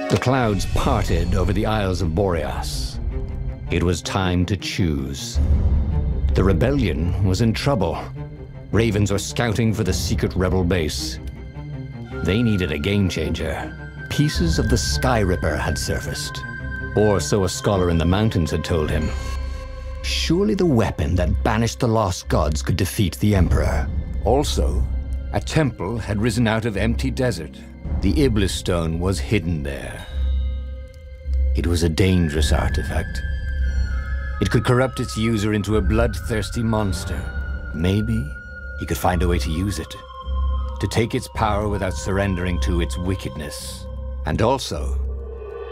The clouds parted over the Isles of Boreas. It was time to choose. The rebellion was in trouble. Ravens were scouting for the secret rebel base. They needed a game changer. Pieces of the Sky Ripper had surfaced. Or so a scholar in the mountains had told him. Surely the weapon that banished the lost gods could defeat the Emperor. Also, a temple had risen out of empty desert. The Iblis stone was hidden there. It was a dangerous artifact. It could corrupt its user into a bloodthirsty monster. Maybe he could find a way to use it, to take its power without surrendering to its wickedness. And also,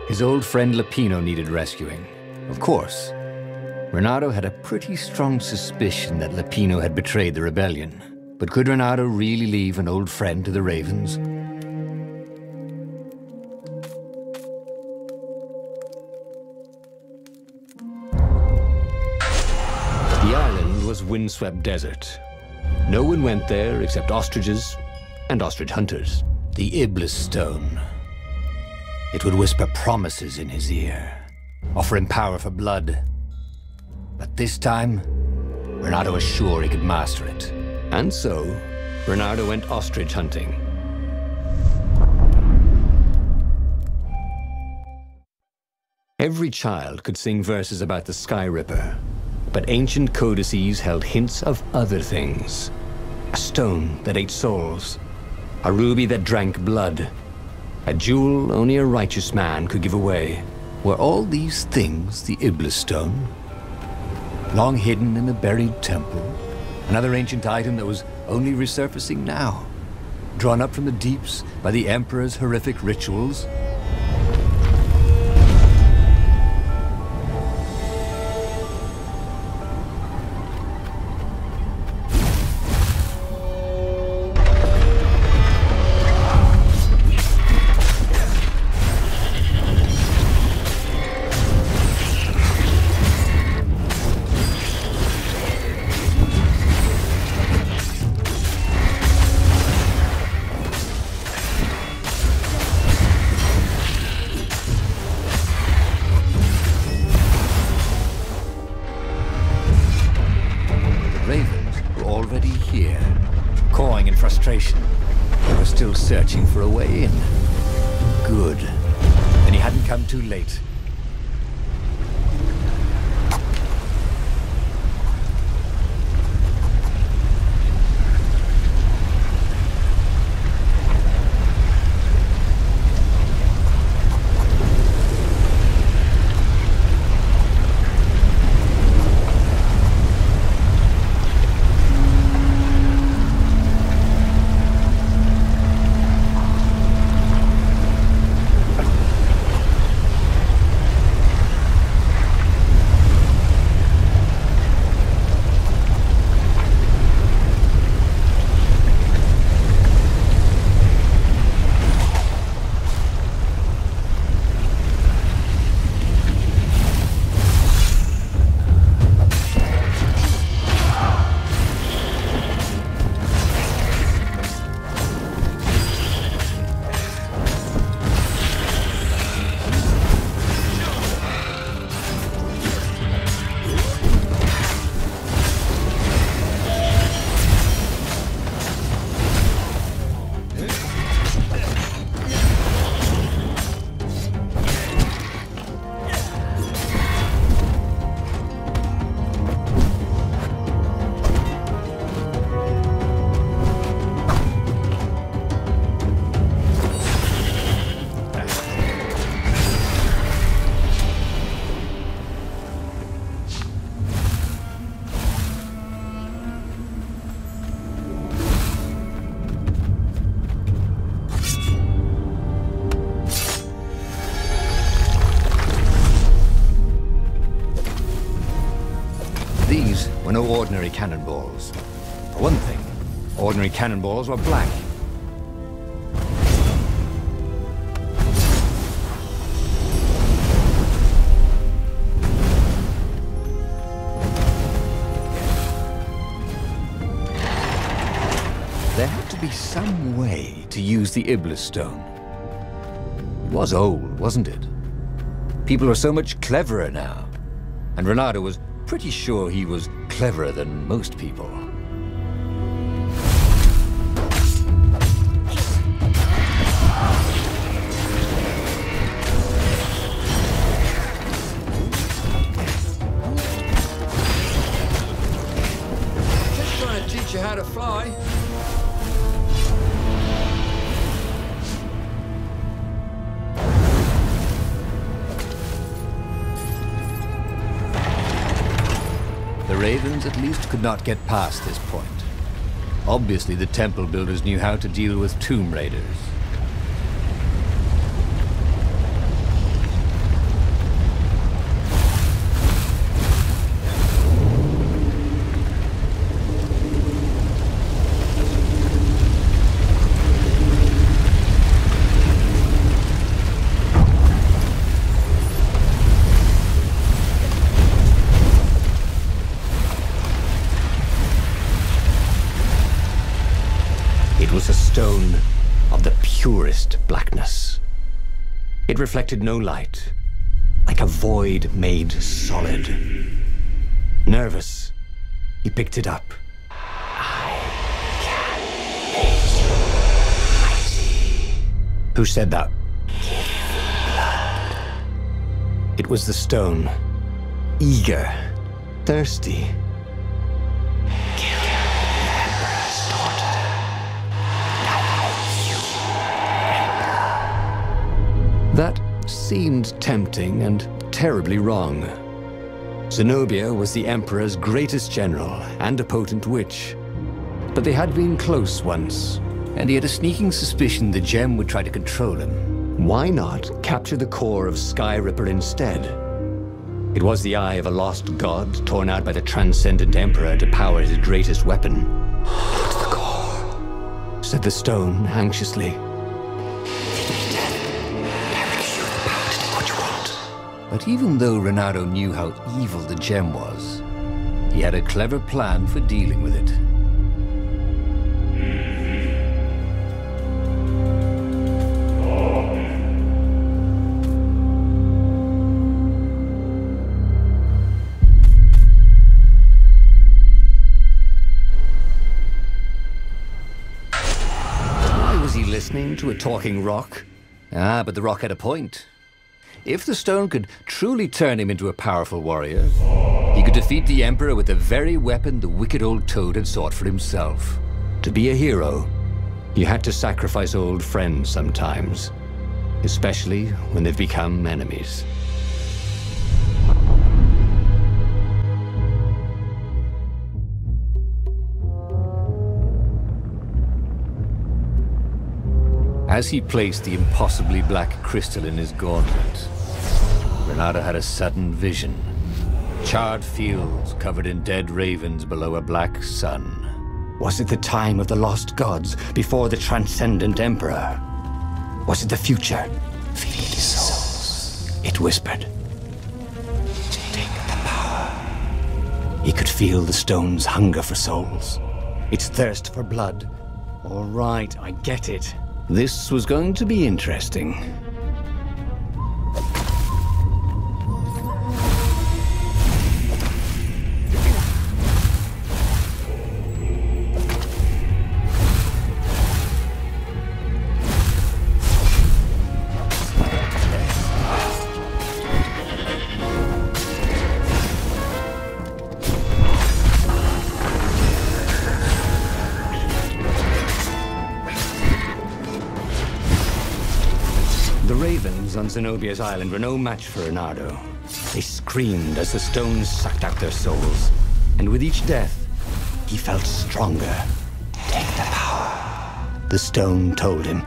his old friend Lupino needed rescuing. Of course, Renato had a pretty strong suspicion that Lupino had betrayed the rebellion. But could Renato really leave an old friend to the Ravens? The island was windswept desert. No one went there except ostriches and ostrich hunters. The Iblis stone. It would whisper promises in his ear, offer him power for blood. But this time, Renato was sure he could master it. And so, Renato went ostrich hunting. Every child could sing verses about the Sky Ripper, but ancient codices held hints of other things. A stone that ate souls, a ruby that drank blood, a jewel only a righteous man could give away. Were all these things the Iblis stone? Long hidden in a buried temple? Another ancient item that was only resurfacing now? Drawn up from the deeps by the Emperor's horrific rituals? They were still searching for a way in. Good. Then he hadn't come too late. These were no ordinary cannonballs. For one thing, ordinary cannonballs were black. There had to be some way to use the Iblis stone. was old, wasn't it? People are so much cleverer now. And Renato was pretty sure he was cleverer than most people. Just trying to teach you how to fly. The Ravens at least could not get past this point. Obviously, the temple builders knew how to deal with tomb raiders. It was a stone of the purest blackness. It reflected no light, like a void made solid. Nervous, he picked it up. I can make you mighty. Who said that? Give me blood. It was the stone, eager, thirsty. That seemed tempting and terribly wrong. Zenobia was the Emperor's greatest general and a potent witch. But they had been close once. And he had a sneaking suspicion the gem would try to control him. Why not capture the core of Sky Ripper instead? It was the eye of a lost god torn out by the Transcendent Emperor to power his greatest weapon. "It's the core," said the stone anxiously. But even though Renato knew how evil the gem was, he had a clever plan for dealing with it. Why was he listening to a talking rock? Ah, but the rock had a point. If the stone could truly turn him into a powerful warrior, he could defeat the Emperor with the very weapon the wicked old toad had sought for himself. To be a hero, you had to sacrifice old friends sometimes, especially when they've become enemies. As he placed the impossibly black crystal in his gauntlet, Renato had a sudden vision. Charred fields covered in dead ravens below a black sun. Was it the time of the lost gods before the Transcendent Emperor? Was it the future? Feed souls, it whispered. Take the power. He could feel the stone's hunger for souls, its thirst for blood. All right, I get it. This was going to be interesting. The ravens on Zenobia's island were no match for Renato. They screamed as the stones sucked out their souls. And with each death, he felt stronger. Take the power, the stone told him.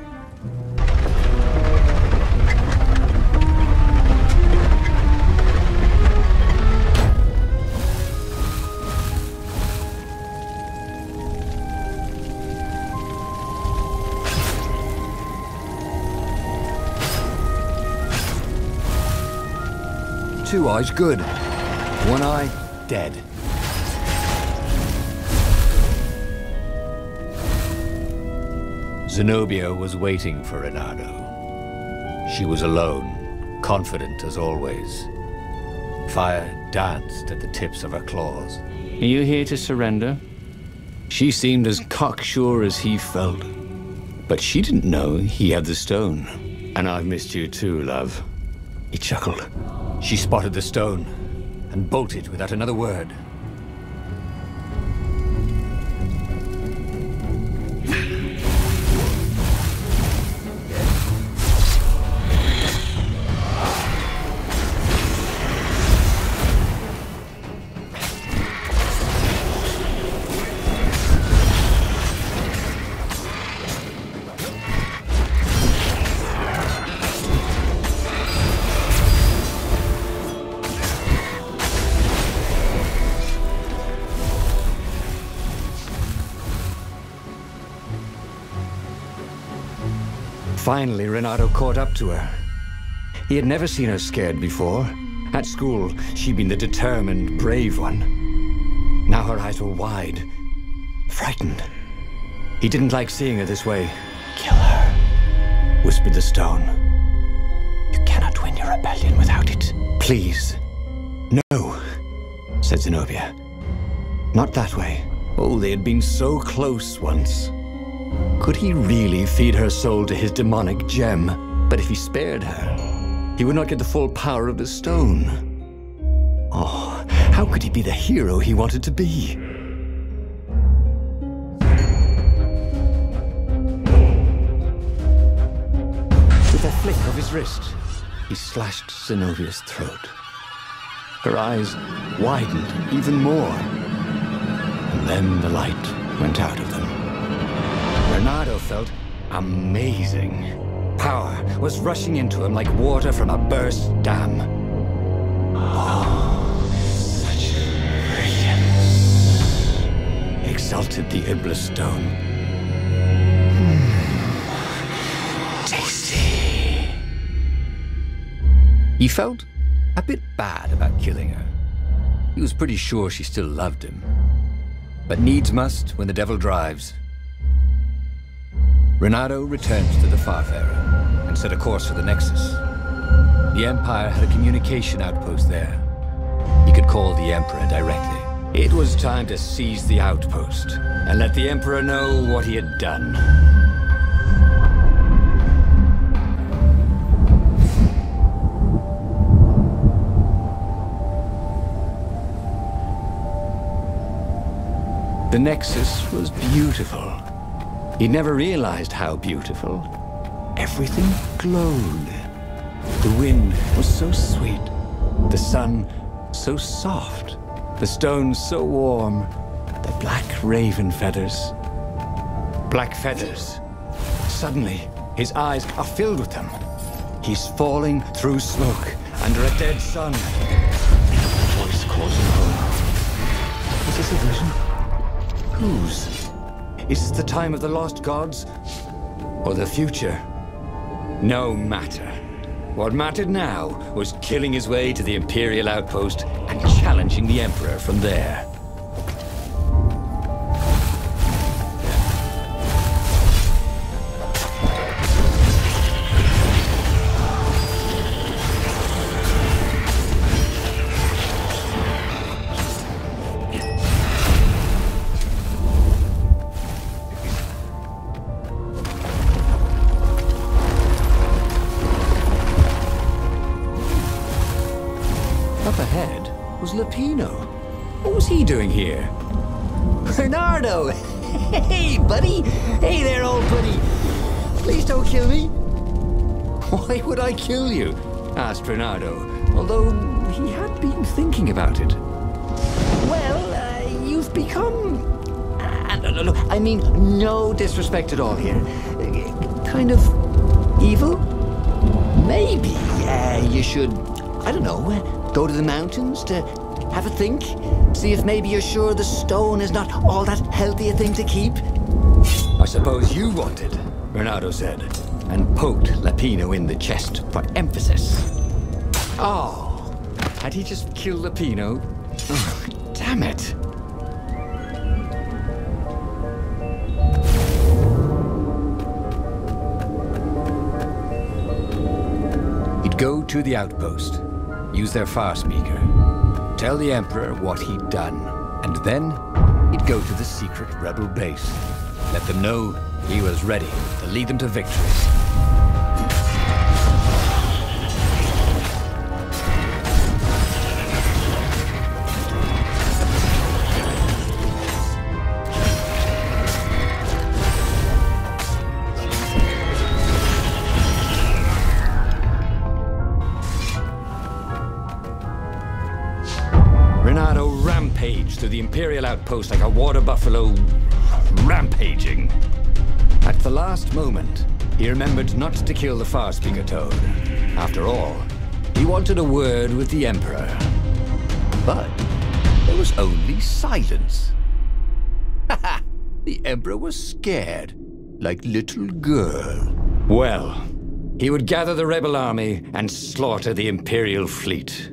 Two eyes, good. One eye, dead. Zenobia was waiting for Renato. She was alone, confident as always. Fire danced at the tips of her claws. Are you here to surrender? She seemed as cocksure as he felt. But she didn't know he had the stone. And I've missed you too, love. He chuckled. She spotted the stone and bolted without another word. Finally, Renato caught up to her. He had never seen her scared before. At school, she'd been the determined, brave one. Now her eyes were wide, frightened. He didn't like seeing her this way. "Kill her," whispered the stone. "You cannot win your rebellion without it. Please." "No," said Zenobia. "Not that way." Oh, they had been so close once. Could he really feed her soul to his demonic gem? But if he spared her, he would not get the full power of the stone. Oh, how could he be the hero he wanted to be? With a flick of his wrist, he slashed Zenobia's throat. Her eyes widened even more, and then the light went out of them. Renato felt amazing. Power was rushing into him like water from a burst dam. Oh, such brilliance, exulted the Iblis stone. Tasty. He felt a bit bad about killing her. He was pretty sure she still loved him. But needs must when the devil drives. Renato returned to the Farfarer and set a course for the Nexus. The Empire had a communication outpost there. He could call the Emperor directly. It was time to seize the outpost and let the Emperor know what he had done. The Nexus was beautiful. He'd never realized how beautiful. Everything glowed. The wind was so sweet. The sun so soft. The stones so warm. The black raven feathers. Black feathers. Suddenly, his eyes are filled with them. He's falling through smoke under a dead sun. A voice calls him home. Is this a vision? Whose? Is this the time of the lost gods? Or the future? No matter. What mattered now was killing his way to the Imperial outpost and challenging the Emperor from there. Up ahead was Lapino. What was he doing here? Bernardo! Hey, buddy! Hey there, old buddy! Please don't kill me! Why would I kill you? Asked Bernardo, although he had been thinking about it. Well, you've become... no, I mean, no disrespect at all here. Kind of evil? Maybe you should, I don't know, go to the mountains to have a think? See if maybe you're sure the stone is not all that healthy a thing to keep? I suppose you wanted, Bernardo said, and poked Lapino in the chest for emphasis. Oh, had he just killed Lapino? Oh, damn it. He'd go to the outpost, use their far speaker, tell the Emperor what he'd done, and then he'd go to the secret rebel base, let them know he was ready to lead them to victory. Rampaged through the Imperial outpost like a water buffalo rampaging. At the last moment, he remembered not to kill the far speaker toad. After all, he wanted a word with the Emperor. But there was only silence. Haha! The Emperor was scared, like little girl. Well, he would gather the rebel army and slaughter the Imperial fleet.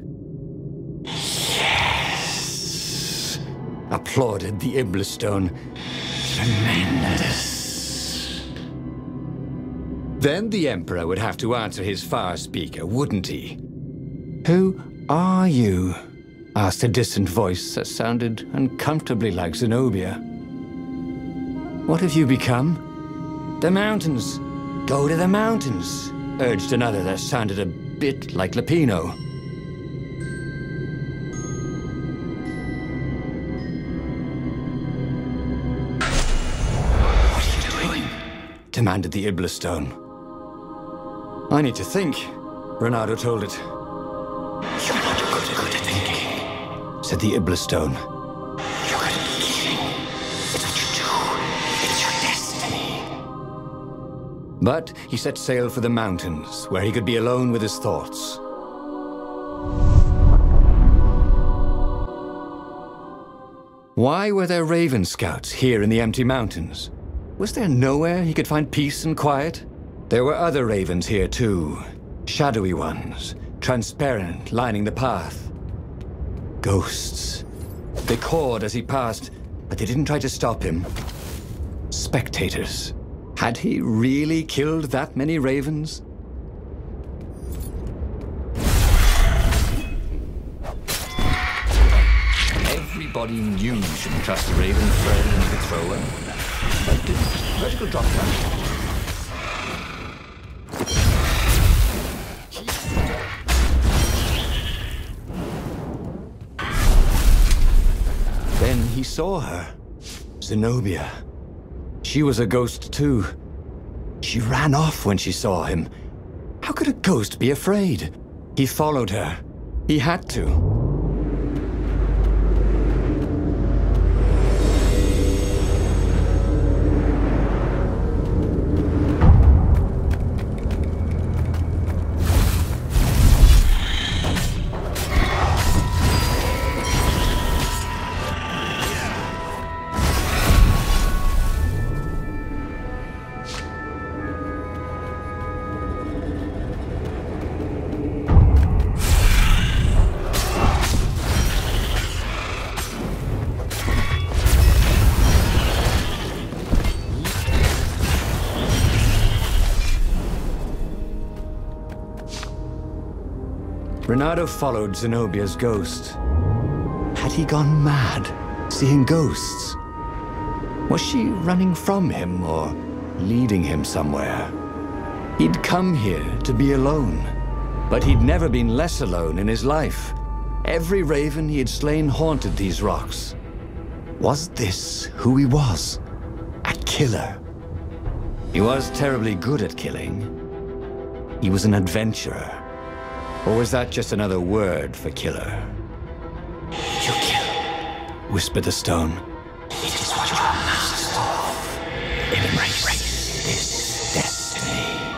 Applauded the Iblistone. Tremendous. Then the Emperor would have to answer his far speaker, wouldn't he? Who are you? Asked a distant voice that sounded uncomfortably like Zenobia. What have you become? The mountains. Go to the mountains, urged another that sounded a bit like Lapino. Demanded the Iblistone. I need to think, Renato told it. You're not good at thinking, said the Iblistone. You're good at killing. It's what you do. It's your destiny. But he set sail for the mountains, where he could be alone with his thoughts. Why were there Raven Scouts here in the empty mountains? Was there nowhere he could find peace and quiet? There were other ravens here too. Shadowy ones, transparent, lining the path. Ghosts. They cawed as he passed, but they didn't try to stop him. Spectators. Had he really killed that many ravens? Everybody knew you shouldn't trust a raven further than you could throw her. But did vertical drop down? Then he saw her. Zenobia. She was a ghost too. She ran off when she saw him. How could a ghost be afraid? He followed her. He had to. Renato followed Zenobia's ghost. Had he gone mad, seeing ghosts? Was she running from him or leading him somewhere? He'd come here to be alone, but he'd never been less alone in his life. Every raven he had slain haunted these rocks. Was this who he was? A killer? He was terribly good at killing. He was an adventurer. Or was that just another word for killer? You kill, whispered the stone. It is what you are master of. Embrace this destiny.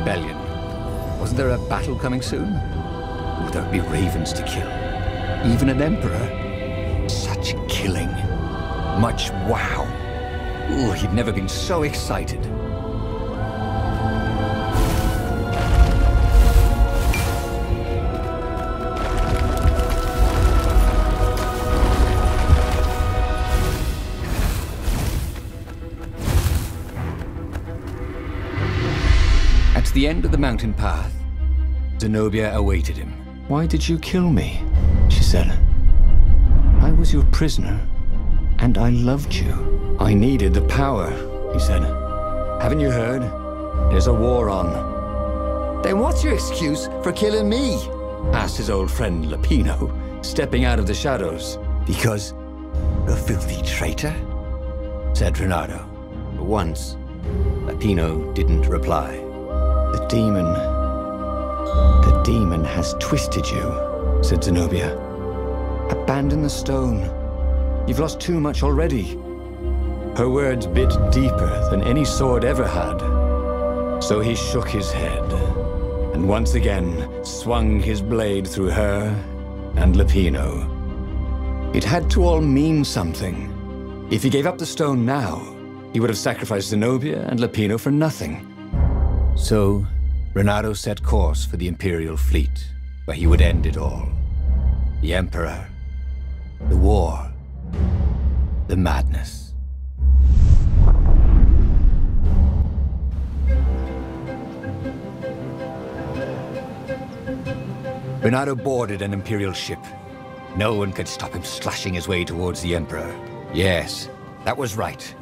rebellion, wasn't there a battle coming soon? Would there be ravens to kill? Even an emperor? Such killing. Much wow. Ooh, he'd never been so excited. At the end of the mountain path, Zenobia awaited him. Why did you kill me? She said. I was your prisoner, and I loved you. I needed the power, he said. Haven't you heard? There's a war on. Then what's your excuse for killing me? Asked his old friend Lapino, stepping out of the shadows. Because a filthy traitor? Said Renato. For once, Lapino didn't reply. The demon has twisted you, said Zenobia. Abandon the stone. You've lost too much already. Her words bit deeper than any sword ever had. So he shook his head, and once again swung his blade through her and Lapino. It had to all mean something. If he gave up the stone now, he would have sacrificed Zenobia and Lapino for nothing. So, Renato set course for the Imperial fleet, where he would end it all. The Emperor, the war, the madness. Renato boarded an Imperial ship. No one could stop him slashing his way towards the Emperor. Yes, that was right.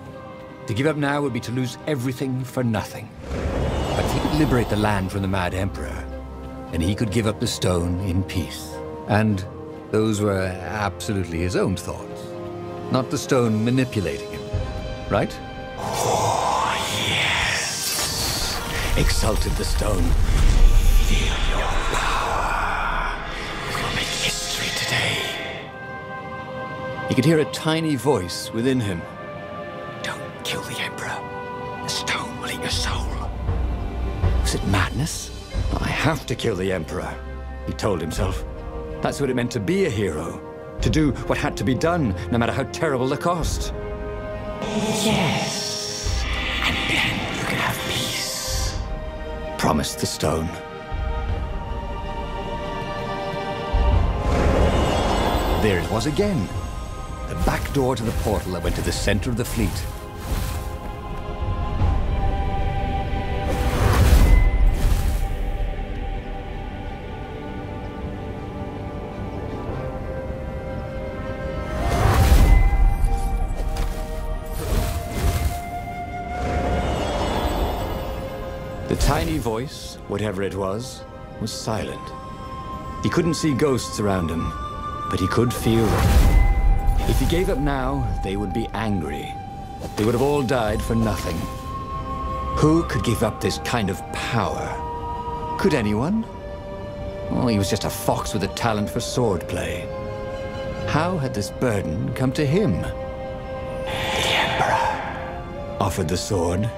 To give up now would be to lose everything for nothing. But if he could liberate the land from the Mad Emperor, then he could give up the stone in peace. And those were absolutely his own thoughts, not the stone manipulating him, right? Oh, yes, exulted the stone. Feel your power. We'll make history today. He could hear a tiny voice within him. Don't kill the Emperor. The stone will eat your soul. Was it madness? I have to kill the Emperor, he told himself. That's what it meant to be a hero. To do what had to be done, no matter how terrible the cost. Yes. And then you can have peace, promised the stone. There it was again. The back door to the portal that went to the center of the fleet. The tiny voice, whatever it was silent. He couldn't see ghosts around him, but he could feel them. If he gave up now, they would be angry. They would have all died for nothing. Who could give up this kind of power? Could anyone? Oh, he was just a fox with a talent for swordplay. How had this burden come to him? The Emperor offered the sword.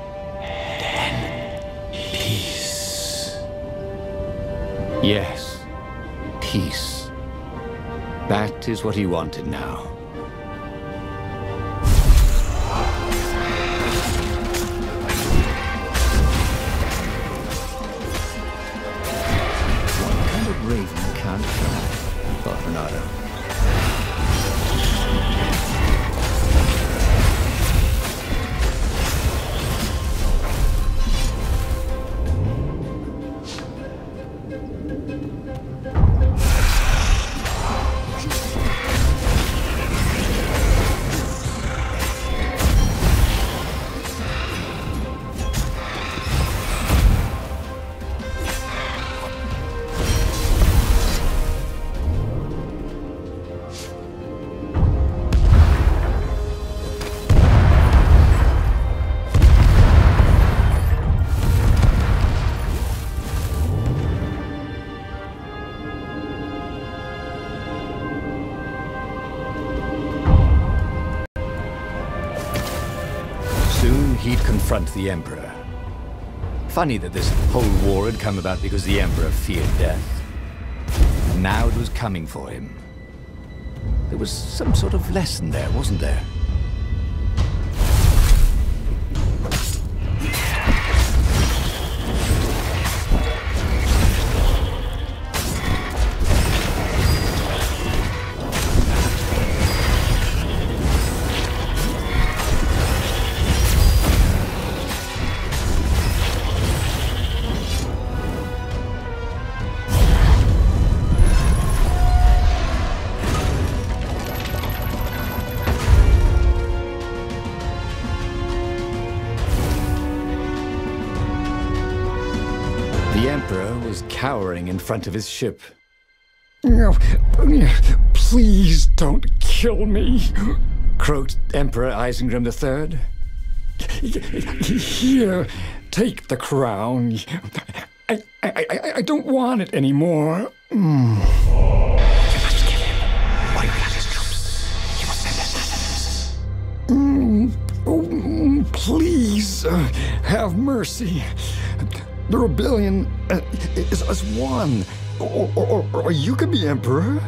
Peace. Yes, peace. That is what he wanted now. What kind of raven can't fly? Thought Renato. Soon he'd confront the Emperor, Funny that this whole war had come about because the Emperor feared death. And now it was coming for him. There was some sort of lesson there, wasn't there? The Emperor was cowering in front of his ship. No, please don't kill me, Croaked Emperor Isengrim III. Here, take the crown. I don't want it anymore. You must kill him, or you'll have his troops. He will send assassins. Please, have mercy. The rebellion is won. Or you could be emperor.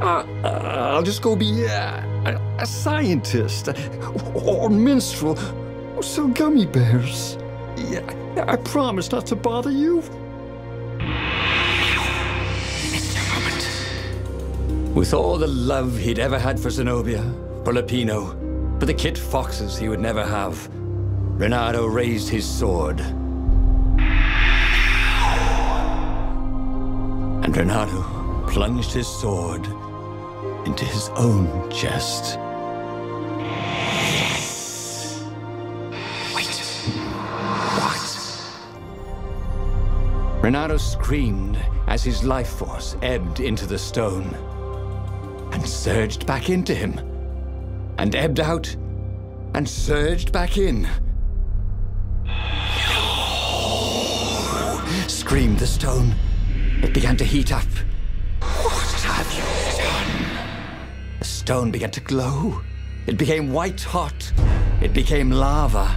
I'll just go be a scientist, or minstrel, or sell gummy bears. Yeah, I promise not to bother you. It's your moment. With all the love he'd ever had for Zenobia, for Lupino, for the kit foxes he would never have, Renato raised his sword. And Renato plunged his sword into his own chest. Wait. What? Renato screamed as his life force ebbed into the stone and surged back into him, and ebbed out and surged back in. Screamed the stone. It began to heat up. What have you done? The stone began to glow. It became white hot. It became lava.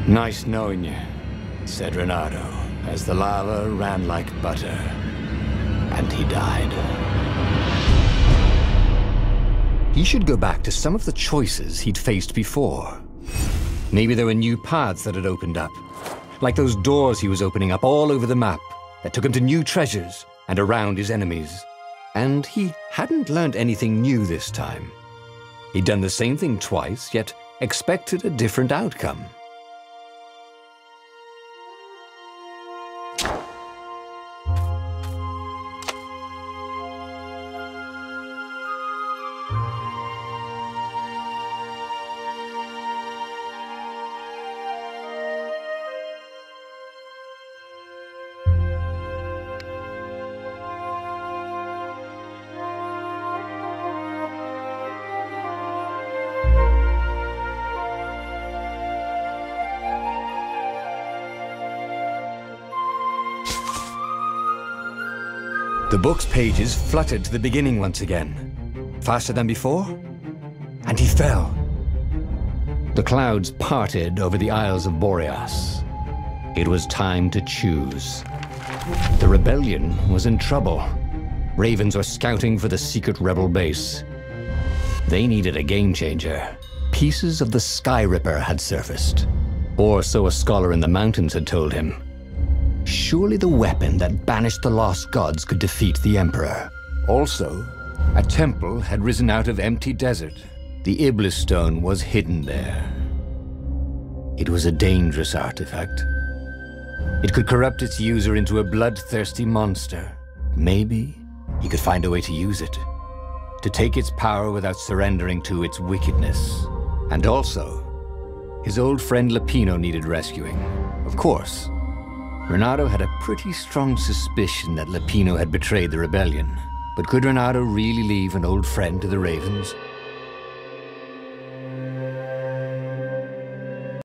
Nice knowing you, said Renato, as the lava ran like butter. And he died. He should go back to some of the choices he'd faced before. Maybe there were new paths that had opened up, like those doors he was opening up all over the map that took him to new treasures and around his enemies. And he hadn't learned anything new this time. He'd done the same thing twice, yet expected a different outcome. The book's pages fluttered to the beginning once again, faster than before, and he fell. The clouds parted over the Isles of Boreas. It was time to choose. The rebellion was in trouble. Ravens were scouting for the secret rebel base. They needed a game changer. Pieces of the Sky Ripper had surfaced, or so a scholar in the mountains had told him. Surely the weapon that banished the lost gods could defeat the Emperor. Also, a temple had risen out of empty desert. The Iblis stone was hidden there. It was a dangerous artifact. It could corrupt its user into a bloodthirsty monster. Maybe he could find a way to use it, to take its power without surrendering to its wickedness. And also, his old friend Lupino needed rescuing. Of course, Renato had a pretty strong suspicion that Lupino had betrayed the rebellion. But could Renato really leave an old friend to the Ravens?